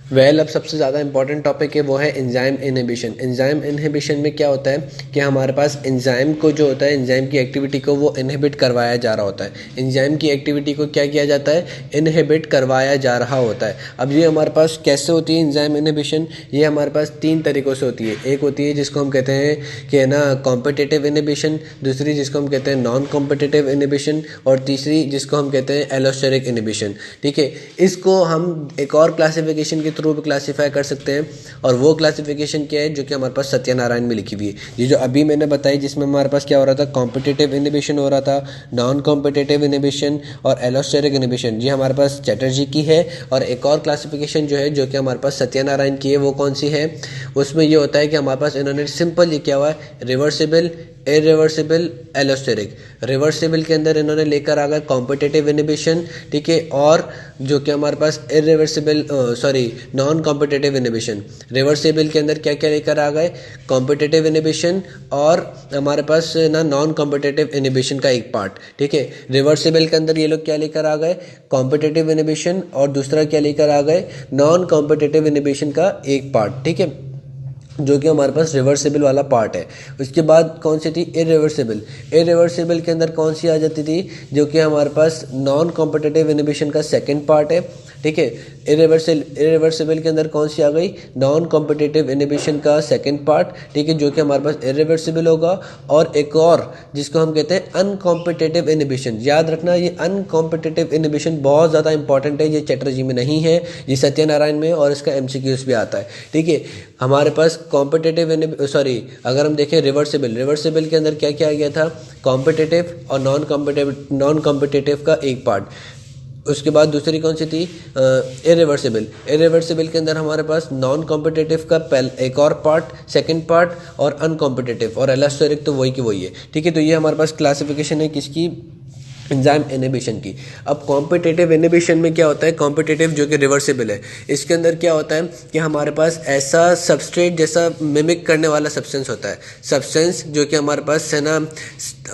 अब सबसे ज़्यादा इंपॉर्टेंट टॉपिक है वो है एंजाइम इनहिबिशन। एंजाइम इनहिबिशन में क्या होता है कि हमारे पास एंजाइम को जो होता है, एंजाइम की एक्टिविटी को वो इनहिबिट करवाया जा रहा होता है। एंजाइम की एक्टिविटी को क्या किया जाता है, इनहिबिट करवाया जा रहा होता है। अब ये हमारे पास कैसे होती है एंजाइम इनहिबिशन, ये हमारे पास 3 तरीक़ों से होती है। एक होती है जिसको हम कहते हैं कि है ना कॉम्पिटिटिव इनहिबिशन, दूसरी जिसको हम कहते हैं नॉन कॉम्पिटिटिव इनहिबिशन, और तीसरी जिसको हम कहते हैं एलोस्टेरिक इनहिबिशन। ठीक है, इसको हम एक और क्लासिफिकेशन के थ्रू भी क्लासीफाई कर सकते हैं, और वो क्लासिफिकेशन क्या है जो कि हमारे पास सत्यनारायण में लिखी हुई है। ये जो अभी मैंने बताई जिसमें हमारे पास क्या हो रहा था, कॉम्पिटिटिव इनहिबिशन हो रहा था, नॉन कॉम्पिटिटिव इनहिबिशन और एलोस्टेरिक इनहिबिशन, ये हमारे पास चैटर्जी की है। और एक और क्लासिफिकेशन जो है जो कि हमारे पास सत्यनारायण की है, वो कौन सी है, उसमें ये होता है कि हमारे पास इन्होंने सिंपल ये क्या हुआ है, रिवर्सिबल, इरिवर्सिबल, एलोस्टेरिक। रिवर्सिबल के अंदर इन्होंने लेकर आ गए कॉम्पिटिटिव इनहिबिशन, ठीक है, और जो कि हमारे पास irreversible non competitive inhibition. Reversible के अंदर क्या क्या लेकर आ गए, कॉम्पिटिटिव इनहिबिशन और हमारे पास ना नॉन कॉम्पिटिटिव इनहिबिशन का एक पार्ट। ठीक है, रिवर्सिबल के अंदर ये लोग क्या लेकर आ गए, कॉम्पिटिटिव इनहिबिशन, और दूसरा क्या लेकर आ गए, नॉन कॉम्पिटिटिव इनहिबिशन का एक पार्ट। ठीक है, जो कि हमारे पास रिवर्सिबल वाला पार्ट है। उसके बाद कौन सी थी, इरिवर्सिबल। इरिवर्सिबल के अंदर कौन सी आ जाती थी, जो कि हमारे पास नॉन कॉम्पिटिटिव इनहिबिशन का सेकंड पार्ट है। ठीक है, इरिवर्सिबल के अंदर कौन सी आ गई, नॉन कॉम्पिटिटिव इनहिबिशन का सेकंड पार्ट। ठीक है, जो कि हमारे पास इरिवर्सिबल होगा। और एक और जिसको हम कहते हैं अनकॉम्पिटिटिव इनहिबिशन। याद रखना, ये अनकॉम्पिटिटिव इनहिबिशन बहुत ज़्यादा इंपॉर्टेंट है, ये चैटर्जी में नहीं है, ये सत्यनारायण में, और इसका एमसीक्यूज भी आता है। ठीक है, हमारे पास कॉम्पिटिटिव अगर हम देखें रिवर्सिबल के अंदर क्या क्या आ गया था, कॉम्पिटिटिव और नॉन कॉम्पिटिटिव का एक पार्ट। उसके बाद दूसरी कौन सी थी, इरिवर्सिबल के अंदर हमारे पास नॉन कॉम्पिटिटिव का एक और पार्ट, सेकंड पार्ट, और अनकॉम्पिटिटिव, और एलोस्टेरिक तो वही की वही है। ठीक है, तो ये हमारे पास क्लासिफिकेशन है किसकी, एंजाइम इनहिबिशन की। अब कॉम्पिटिटिव इनहिबिशन में क्या होता है, कॉम्पिटिटिव जो कि रिवर्सिबल है, इसके अंदर क्या होता है कि हमारे पास ऐसा सबस्ट्रेट जैसा मिमिक करने वाला सब्सटेंस होता है। सब्सटेंस जो कि हमारे पास है ना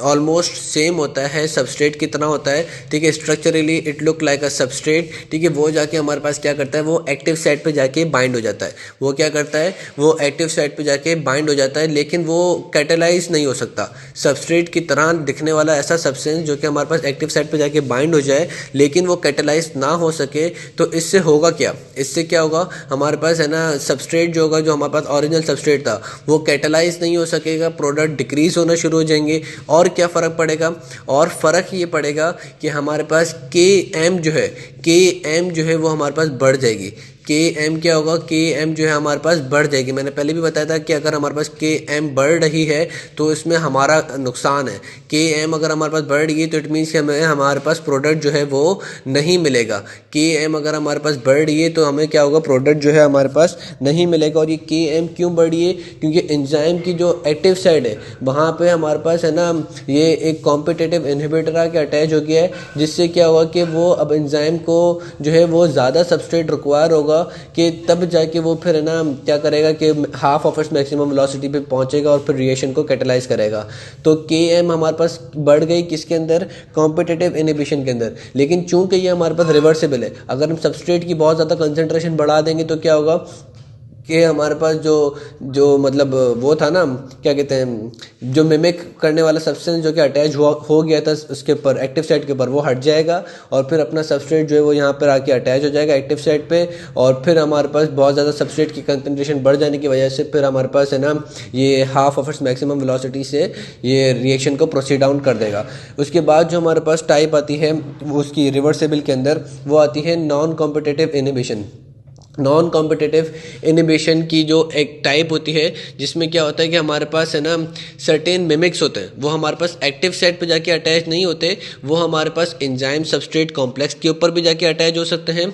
ऑलमोस्ट सेम होता है, सबस्ट्रेट की तरह होता है। ठीक है, structurally it look like a substrate. ठीक है, वो जाके हमारे पास क्या करता है, वो एक्टिव साइट पे जाके बाइंड हो जाता है। वो क्या करता है, वो एक्टिव साइट पे जाके बाइंड हो जाता है, लेकिन वो कैटेलाइज नहीं हो सकता। सबस्ट्रेट की तरह दिखने वाला ऐसा सब्सटेंस जो कि हमारे पास एक्टिव साइट पे जाके बाइंड हो जाए, लेकिन वो कैटेलाइज ना हो सके, तो इससे होगा क्या, इससे क्या होगा, हमारे पास है ना सबस्ट्रेट जो होगा, जो हमारे पास ओरिजिनल सबस्ट्रेट था, वो कैटेलाइज नहीं हो सकेगा, प्रोडक्ट डिक्रीज होना शुरू हो जाएंगे। और क्या फ़र्क पड़ेगा, और फ़र्क ये पड़ेगा कि हमारे पास के एम जो है वो हमारे पास बढ़ जाएगी। के एम क्या होगा, के एम जो है हमारे पास बढ़ जाएगी। मैंने पहले भी बताया था कि अगर हमारे पास के एम बढ़ रही है तो इसमें हमारा नुकसान है। के एम अगर हमारे पास बढ़ रही है तो इट मीन्स कि हमें हमारे पास प्रोडक्ट जो है वो नहीं मिलेगा। के एम अगर हमारे पास बढ़ रही है तो हमें क्या होगा, प्रोडक्ट जो है हमारे पास नहीं मिलेगा। और ये के एम क्यों बढ़ रही है, क्योंकि एंजाइम की जो एक्टिव साइड है वहाँ पे हमारे पास है ना ये एक कॉम्पिटिटिव इनहिबिटर आके अटैच हो गया है, जिससे क्या होगा कि वो अब एंजाइम को जो है वो ज़्यादा सबस्ट्रेट रिक्वायर होगा कि तब जाके वो फिर है ना क्या करेगा कि half of its maximum velocity पे पहुंचेगा और फिर रिएक्शन को कैटेलाइज करेगा। तो के एम हमारे पास बढ़ गई किसके अंदर, कॉम्पिटिटिव इनहिबिशन के अंदर। लेकिन चूंकि ये हमारे पास रिवर्सिबल है, अगर हम सबस्ट्रेट की बहुत ज़्यादा कंसंट्रेशन बढ़ा देंगे तो क्या होगा कि हमारे पास जो जो मतलब वो था ना, क्या कहते हैं, जो मिमिक करने वाला सब्सटेंस जो कि अटैच हो गया था उसके ऊपर, एक्टिव साइट के ऊपर, वो हट जाएगा और फिर अपना सबस्ट्रेट जो है वो यहाँ पर आके अटैच हो जाएगा एक्टिव साइट पे। और फिर हमारे पास बहुत ज़्यादा सबस्ट्रेट की कंसंट्रेशन बढ़ जाने की वजह से फिर हमारे पास है ना ये half of its maximum velocity से ये रिएक्शन को प्रोसीड डाउन कर देगा। उसके बाद जो हमारे पास टाइप आती है उसकी रिवर्सिबल के अंदर, वो आती है non competitive inhibition. Non competitive inhibition की जो एक टाइप होती है, जिसमें क्या होता है कि हमारे पास है ना सर्टेन मिमिक्स होते हैं, वो हमारे पास एक्टिव साइट पे जाके अटैच नहीं होते, वो हमारे पास एंजाइम सबस्ट्रेट कॉम्प्लेक्स के ऊपर भी जाके अटैच हो सकते हैं।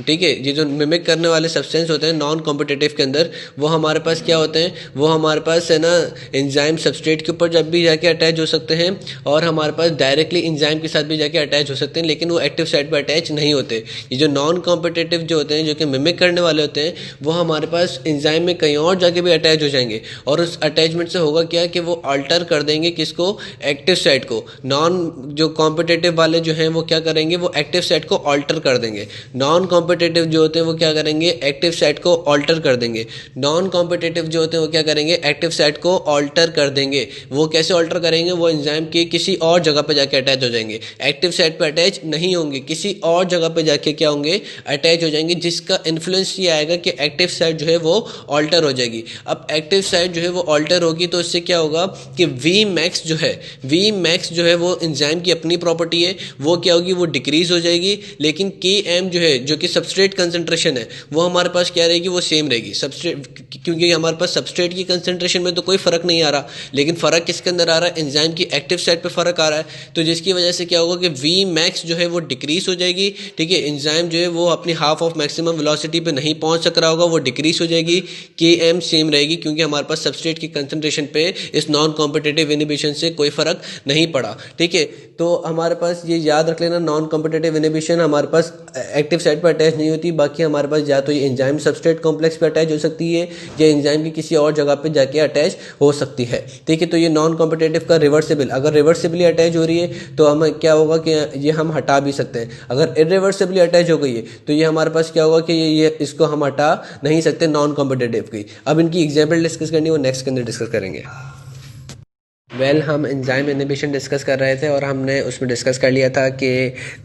ठीक है, ये जो मिमिक करने वाले सब्सटेंस होते हैं नॉन कॉम्पिटिटिव के अंदर, वो हमारे पास क्या होते हैं, वो हमारे पास है ना एंजाइम सबस्ट्रेट के ऊपर जब भी जाके अटैच हो सकते हैं, और हमारे पास डायरेक्टली एंजाइम के साथ भी जाके अटैच हो सकते हैं, लेकिन वो एक्टिव साइट पर अटैच नहीं होते। ये जो नॉन कॉम्पिटिटिव जो होते हैं, जो कि मिमिक करने वाले होते हैं वो हमारे पास एंजाइम में कहीं और जाके भी अटैच हो जाएंगे, और उस अटैचमेंट से होगा क्या कि वो अल्टर कर देंगे किसको, एक्टिव साइट को। जो कॉम्पिटिटिव वाले जो हैं वो क्या करेंगे, वो एक्टिव साइट को अल्टर कर देंगे। नॉन कॉम्पिटिटिव जो होते हैं वो क्या करेंगे, एक्टिव साइट को अल्टर कर देंगे। नॉन कॉम्पिटिटिव जो होते हैं वो क्या करेंगे, एक्टिव साइट को अल्टर कर देंगे। वो कैसे अल्टर करेंगे, वो एंजाइम के किसी और जगह पे जाके अटैच हो जाएंगे, एक्टिव साइट पे अटैच नहीं होंगे, किसी और जगह पे जाके क्या होंगे, अटैच हो जाएंगे, जिसका इन्फ्लुएंस ये आएगा कि एक्टिव साइट जो है वो अल्टर हो जाएगी। अब एक्टिव साइट जो है वो अल्टर होगी तो इससे क्या होगा कि वी मैक्स जो है वो एंजाइम की अपनी प्रॉपर्टी है, वो क्या होगी, वो डिक्रीज हो जाएगी। लेकिन के एम जो है, जो कि सबस्ट्रेट कंसंट्रेशन है, वो हमारे पास क्या रहेगी, वो सेम रहेगी। सबस्ट्रेट, क्योंकि हमारे पास सबस्ट्रेट की कंसंट्रेशन में तो कोई फर्क नहीं आ रहा, लेकिन फर्क किसके अंदर आ रहा है, एंजाइम की एक्टिव साइट पे फर्क आ रहा है। तो जिसकी वजह से क्या होगा कि वी मैक्स जो है वो डिक्रीज हो जाएगी। ठीक है, एंजाइम जो है वो अपनी हाफ ऑफ मैक्सिमम वेलोसिटी पे नहीं पहुंच सक रहा होगा, वो डिक्रीज हो जाएगी। के एम सेम रहेगी, क्योंकि हमारे पास सबस्ट्रेट की कंसंट्रेशन पे इस नॉन कॉम्पिटिटिव इनिबिशन से कोई फर्क नहीं पड़ा। ठीक है, तो हमारे पास ये याद रख लेना, नॉन कॉम्पिटिटिव इनिबिशन हमारे पास एक्टिव साइट पर अटैच नहीं होती। बाकी हमारे पास या तो ये एंजाइम सबस्ट्रेट कॉम्प्लेक्स पे अटैच हो सकती है या एंजाइम की किसी और जगह पे जाके अटैच हो सकती है। ठीक है, तो ये नॉन कॉम्पिटिटिव का रिवर्सिबल, अगर रिवर्सिबली अटैच हो रही है तो हम क्या होगा कि ये हम हटा भी सकते हैं। अगर इरिवर्सिबली अटैच हो गई है तो ये हमारे पास क्या होगा कि ये इसको हम हटा नहीं सकते नॉन कॉम्पिटिटिव की। अब इनकी एग्जाम्पल डिस्कस करनी है, वो नेक्स्ट के अंदर डिस्कस करेंगे। हम एंजाइम इनिबिशन डिस्कस कर रहे थे और हमने उसमें डिस्कस कर लिया था कि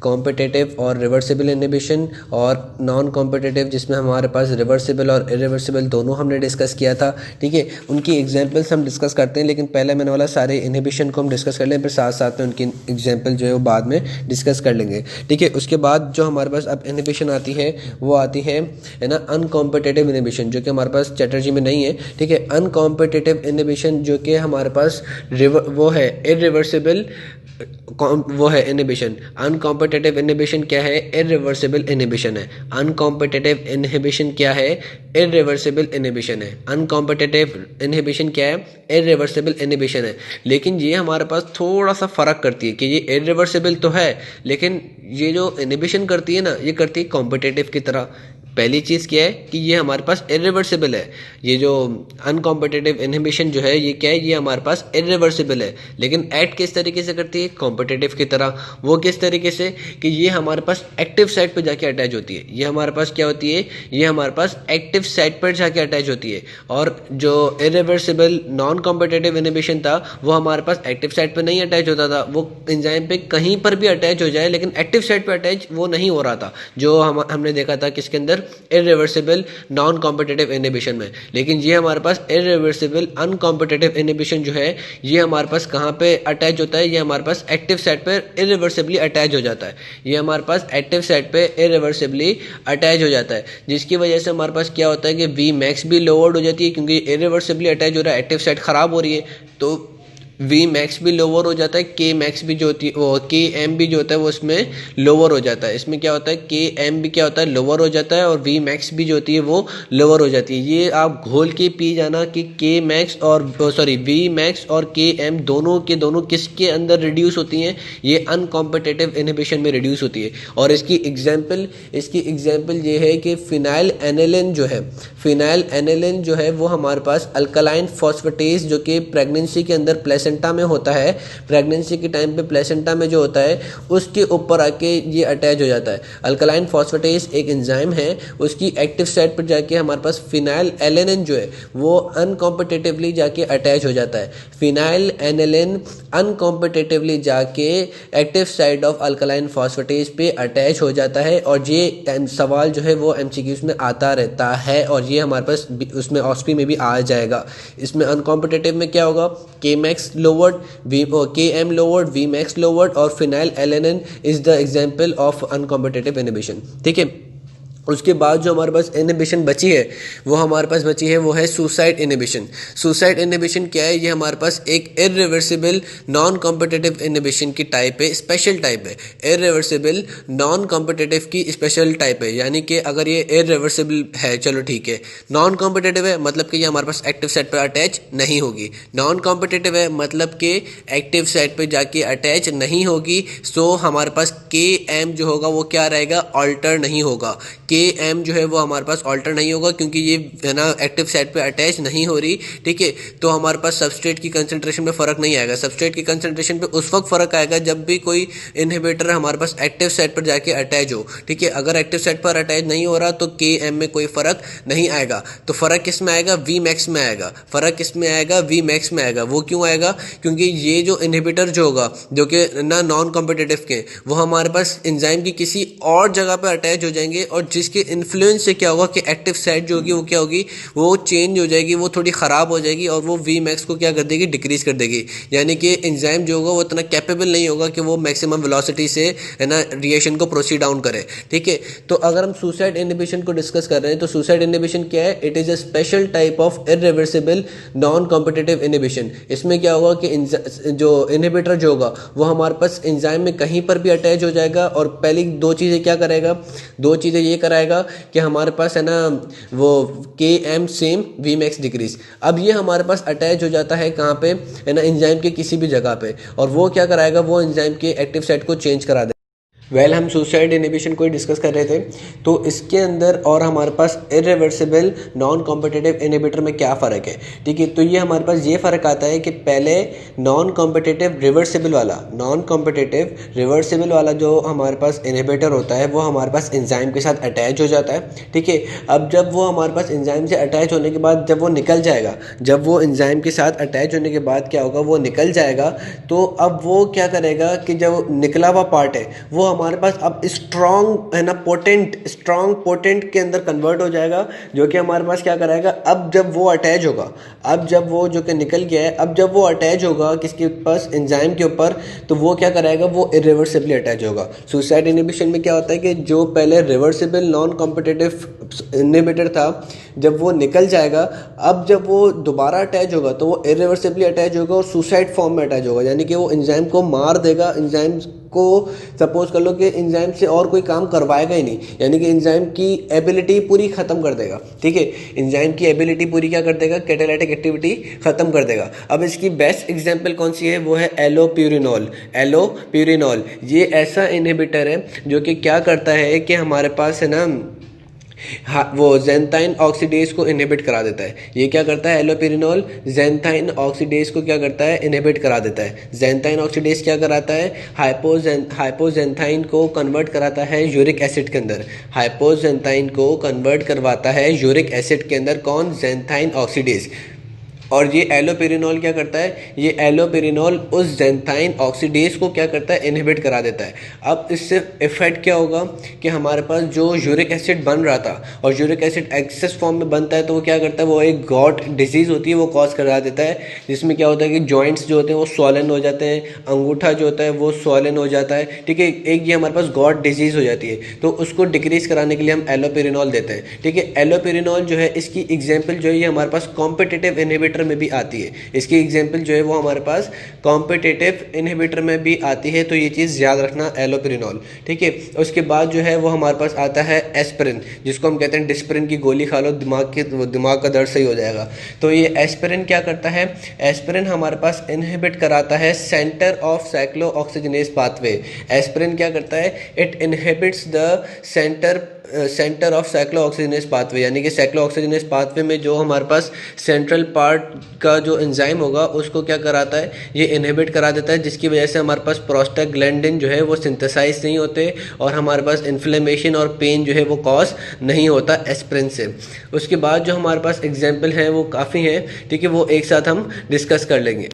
कॉम्पिटिटिव और रिवर्सिबल इनिबिशन और नॉन कॉम्पिटिटिव, जिसमें हमारे पास रिवर्सिबल और इरिवर्सिबल दोनों हमने डिस्कस किया था। ठीक है, उनकी एग्जांपल्स हम डिस्कस करते हैं, लेकिन पहले मैंने वाला सारे इनिबिशन को हम डिस्कस कर लें, फिर साथ साथ में उनकी एग्जाम्पल जो है वो बाद में डिस्कस कर लेंगे। ठीक है, उसके बाद जो हमारे पास अब इनिबिशन आती है वो आती है ना अनकॉम्पिटिटिव इनिबिशन, जो कि हमारे पास चैटर्जी में नहीं है। ठीक है, अनकॉम्पिटिटिव इनिबिशन जो कि हमारे पास वो है इरिवर्सिबल, वो है इनिबिशन। अनकॉम्पिटिटिव इनिबिशन क्या है, इरिवर्सिबल इनिबिशन है। अनकॉम्पिटिटिव इनहिबिशन क्या है, इरिवर्सिबल इनिबिशन है। अनकॉम्पिटिटिव इनहिबिशन क्या है, इरिवर्सिबल इनिबिशन है। लेकिन ये हमारे पास थोड़ा सा फर्क करती है कि ये इरिवर्सिबल तो है, लेकिन ये जो इनिबिशन करती है ना, ये करती है कॉम्पिटिटिव की तरह। पहली चीज़ क्या है कि ये हमारे पास इरिवर्सिबल है। ये जो अनकॉम्पिटिटिव इनहिबिशन जो है ये क्या है, ये हमारे पास इरिवर्सिबल है। लेकिन एक्ट किस तरीके से करती है, कॉम्पिटिटिव की तरह। वो किस तरीके से कि ये हमारे पास एक्टिव साइट पर जाके अटैच होती है। ये हमारे पास क्या होती है, ये हमारे पास एक्टिव साइट पर जाके अटैच होती है। और जो इरिवर्सिबल नॉन कॉम्पिटिटिव इनहिबिशन था वो हमारे पास एक्टिव साइट पर नहीं अटैच होता था, वो एंजाइम पे कहीं पर भी अटैच हो जाए लेकिन एक्टिव साइट पर अटैच वो नहीं हो रहा था, जो हमने देखा था किसके अंदर, इरिवर्सिबल नॉन कॉम्पिटिटिव इनहिबिशन में। लेकिन ये हमारे पास इरिवर्सिबल अनकॉम्पिटिटिव इनहिबिशन जो है ये हमारे पास कहाँ पे अटैच होता है, ये हमारे पास एक्टिव साइट पर इरिवर्सिबली अटैच हो जाता है। ये हमारे पास एक्टिव साइट पे इरिवर्सिबली अटैच हो जाता है, जिसकी वजह से हमारे पास क्या होता है कि वी मैक्स भी लोअर्ड हो जाती है, क्योंकि इरिवर्सिबली अटैच हो रहा है, एक्टिव साइट खराब हो रही है, तो वी मैक्स भी लोअर हो जाता है। के मैक्स भी जो होती है वो के एम भी जो होता है वो इसमें लोअर हो जाता है। इसमें क्या होता है, के एम भी क्या होता है, लोअर हो जाता है, और वी मैक्स भी जो होती है वो लोअर हो जाती है। ये आप घोल के पी जाना कि के मैक्स और वी मैक्स और के एम दोनों के दोनों किसके अंदर रिड्यूस होती हैं, ये अनकॉम्पिटिटिव इनहिबिशन में रिड्यूस होती है। और इसकी एग्जाम्पल ये है कि फिनाइल एनिलिन जो है, फिनाइल एनिलिन जो है वो हमारे पास अल्कलाइन फॉस्फेटेज जो कि प्रेगनेंसी के अंदर प्लेसेंटा में होता है, प्रेगनेंसी के टाइम पे प्लेसेंटा में जो होता है उसके ऊपर आके ये अटैच हो जाता है। अल्कलाइन फॉस्फेटेज एक एंजाइम है, उसकी एक्टिव साइट पर जाके हमारे पास फिनाइल एलेनिन जो है वो अनकॉम्पिटिटिवली जाके अटैच हो जाता है। फिनाइल एनिलिन अनकॉम्पिटिटिवली जाके active site of alkaline phosphatase पे अटैच हो जाता है। और ये सवाल जो है वो एमसीक्यूज में आता रहता है, और ये हमारे पास उसमें ऑस्पी में भी आ जाएगा। इसमें अनकॉम्पिटिटिव में क्या होगा, K max lowered, K M lowered, V max lowered, और phenylalanine is the example of uncompetitive inhibition. ठीक है, उसके बाद जो हमारे पास इनहिबिशन बची है वो हमारे पास बची है वो है सुसाइड इनहिबिशन। सुसाइड इनहिबिशन क्या है, ये हमारे पास एक इरिवर्सिबल नॉन कॉम्पिटिटिव इनहिबिशन की टाइप है, स्पेशल टाइप है। इरिवर्सिबल नॉन कॉम्पिटिटिव की स्पेशल टाइप है, यानी कि अगर ये इरिवर्सिबल है, चलो ठीक है, नॉन कॉम्पिटिटिव है मतलब कि ये हमारे पास एक्टिव साइट पर अटैच नहीं होगी। नॉन कॉम्पिटिटिव है मतलब कि एक्टिव साइट पर जाके अटैच नहीं होगी, सो हमारे पास के एम जो होगा वो क्या रहेगा, ऑल्टर नहीं होगा। के एम जो है वो हमारे पास ऑल्टर नहीं होगा, क्योंकि ये है ना एक्टिव साइट पे अटैच नहीं हो रही, ठीक है। तो हमारे पास सबस्ट्रेट की कंसंट्रेशन में फ़र्क नहीं आएगा। सबस्ट्रेट की कंसंट्रेशन पे उस वक्त फ़र्क आएगा जब भी कोई इनहिबिटर हमारे पास एक्टिव साइट पर जाके अटैच हो, ठीक है। अगर एक्टिव साइट पर अटैच नहीं हो रहा तो के एम में कोई फ़र्क नहीं आएगा। तो फ़र्क किस में आएगा? वी मैक्स में आएगा। फ़र्क किस में आएगा? वी मैक्स में आएगा। वो क्यों आएगा? क्योंकि ये जो इनहिबिटर जो होगा, जो कि ना नॉन कॉम्पिटिटिव के, वो हमारे पास एंजाइम की किसी और जगह पर अटैच हो जाएंगे, और जिसके इन्फ्लुएंस से क्या होगा कि एक्टिव साइट जो होगी वो क्या होगी, वो चेंज हो जाएगी, वो थोड़ी ख़राब हो जाएगी, और वो वी मैक्स को क्या कर देगी? डिक्रीज कर देगी। यानी कि एंजाइम जो होगा वो इतना कैपेबल नहीं होगा कि वो मैक्सिमम वेलोसिटी से है ना रिएक्शन को प्रोसीड डाउन करे, ठीक है। तो अगर हम सुसाइड इनहिबिशन को डिस्कस कर रहे हैं तो सुसाइड इनहिबिशन क्या है? It is a special type of irreversible non competitive inhibition. इसमें क्या होगा कि जो इनहिबिटर जो होगा वो हमारे पास एंजाइम में कहीं पर भी अटैच हो जाएगा, और पहली दो चीज़ें क्या करेगा? दो चीज़ें ये कराएगा कि हमारे पास है ना वो K M same, V max decrease. अब ये हमारे पास अटैच हो जाता है कहाँ पे? है ना एंजाइम के किसी भी जगह पे, और वो क्या कराएगा? वो एंजाइम के एक्टिव साइट को चेंज करा देगा। हम सुसाइड इनहिबिशन को ही डिस्कस कर रहे थे, तो इसके अंदर और हमारे पास इरिवर्सिबल नॉन कॉम्पिटिटिव इनहिबिटर में क्या फ़र्क है, ठीक है। तो ये हमारे पास ये फ़र्क आता है कि पहले नॉन कॉम्पिटिटिव रिवर्सिबल वाला जो हमारे पास इनहिबिटर होता है वो हमारे पास एंजाइम के साथ अटैच हो जाता है, ठीक है। अब जब वो हमारे पास एंजाइम से अटैच होने के बाद जब वो निकल जाएगा, जब वो एंजाइम के साथ अटैच होने के बाद क्या होगा? वो निकल जाएगा। तो अब वो क्या करेगा कि जब निकला हुआ पार्ट है वो हमारे पास अब स्ट्रॉन्ग है ना पोटेंट के अंदर कन्वर्ट हो जाएगा, जो कि हमारे पास क्या कराएगा? अब जब वो अटैच होगा, अब जब वो जो कि निकल गया है, अब जब वो अटैच होगा किसके पास? एंजाइम के ऊपर, तो वो क्या कराएगा? वो इरिवर्सिबली अटैच होगा। सुसाइड इनहिबिशन में क्या होता है कि जो पहले रिवर्सिबल नॉन कॉम्पिटिटिव इनहिबिटर था, जब वो निकल जाएगा, अब जब वो दोबारा अटैच होगा तो वो इरिवर्सिबली अटैच होगा और सुसाइड फॉर्म में अटैच होगा, यानी कि वो एंजाइम को मार देगा। एंजाइम को सपोज कर लो कि एंजाइम से और कोई काम करवाएगा ही नहीं, यानी कि एंजाइम की एबिलिटी पूरी ख़त्म कर देगा, ठीक है। एंजाइम की एबिलिटी पूरी क्या कर देगा? कैटालाइटिक एक्टिविटी ख़त्म कर देगा। अब इसकी बेस्ट एग्जांपल कौन सी है? वो है एलोप्यूरिनॉल। ये ऐसा इनहिबिटर है जो कि क्या करता है कि हमारे पास है ना वो ज़ैंथाइन ऑक्सीडेज को इनहिबिट करा देता है। ये क्या करता है? एलोपेरिनॉल ज़ैंथाइन ऑक्सीडेज को क्या करता है? इनहिबिट करा देता है। ज़ैंथाइन ऑक्सीडेज क्या कराता है? हाइपोज़ैंथाइन को कन्वर्ट कराता है यूरिक एसिड के अंदर। हाइपोज़ैंथाइन को कन्वर्ट करवाता है यूरिक एसिड के अंदर। कौन? ज़ैंथाइन ऑक्सीडेज। और ये एलोपेरिनॉल क्या करता है? ये एलोपेरिनॉल उस ज़ैंथाइन ऑक्सीडेज को क्या करता है? इनहिबिट करा देता है। अब इससे इफेक्ट क्या होगा कि हमारे पास जो यूरिक एसिड बन रहा था, और यूरिक एसिड एक्सेस फॉर्म में बनता है, तो वो क्या करता है? वो एक गॉट डिजीज़ होती है वो कॉज करा देता है, जिसमें क्या होता है कि जॉइंट्स जो होते हैं वो स्वॉलन हो जाते हैं, अंगूठा जो होता है वो स्वॉलन हो जाता है, ठीक है। एक ये हमारे पास गॉट डिजीज़ हो जाती है, तो उसको डिक्रीज़ कराने के लिए हम एलोपेरिनॉल देते हैं, ठीक है। एलोपेरिनॉल जो है इसकी एग्जाम्पल जो है ये हमारे पास कॉम्पिटिटिव इनहिबिटर में भी आती है। इसकी एग्जांपल जो है वो हमारे पास कॉम्पिटिटिव इनहिबिटर में भी आती है, तो ये चीज़ याद रखना, एलोपेरिनॉल, ठीक है। उसके बाद जो है वो हमारे पास आता है एस्पिरिन, जिसको हम कहते हैं डिस्पिरिन की गोली खा लो दिमाग का दर्द सही हो जाएगा। तो ये एस्पिरिन क्या करता है? एस्पिरिन हमारे पास इनहिबिट कराता है centre of cyclooxygenase pathway. Aspirin क्या करता है? It inhibits the centre of cyclooxygenase pathway, यानी कि साइक्लोऑक्सीजनेज पाथवे में जो हमारे पास सेंट्रल पार्ट का जो एंजाइम होगा उसको क्या कराता है? ये इनहिबिट करा देता है, जिसकी वजह से हमारे पास प्रोस्टाग्लैंडिन जो है वो सिंथेसाइज नहीं होते, और हमारे पास इन्फ्लेमेशन और पेन जो है वो कॉज नहीं होता एस्पिरिन से। उसके बाद जो हमारे पास एग्जाम्पल हैं वो काफ़ी हैं, ठीक है, वो एक साथ हम डिस्कस कर लेंगे।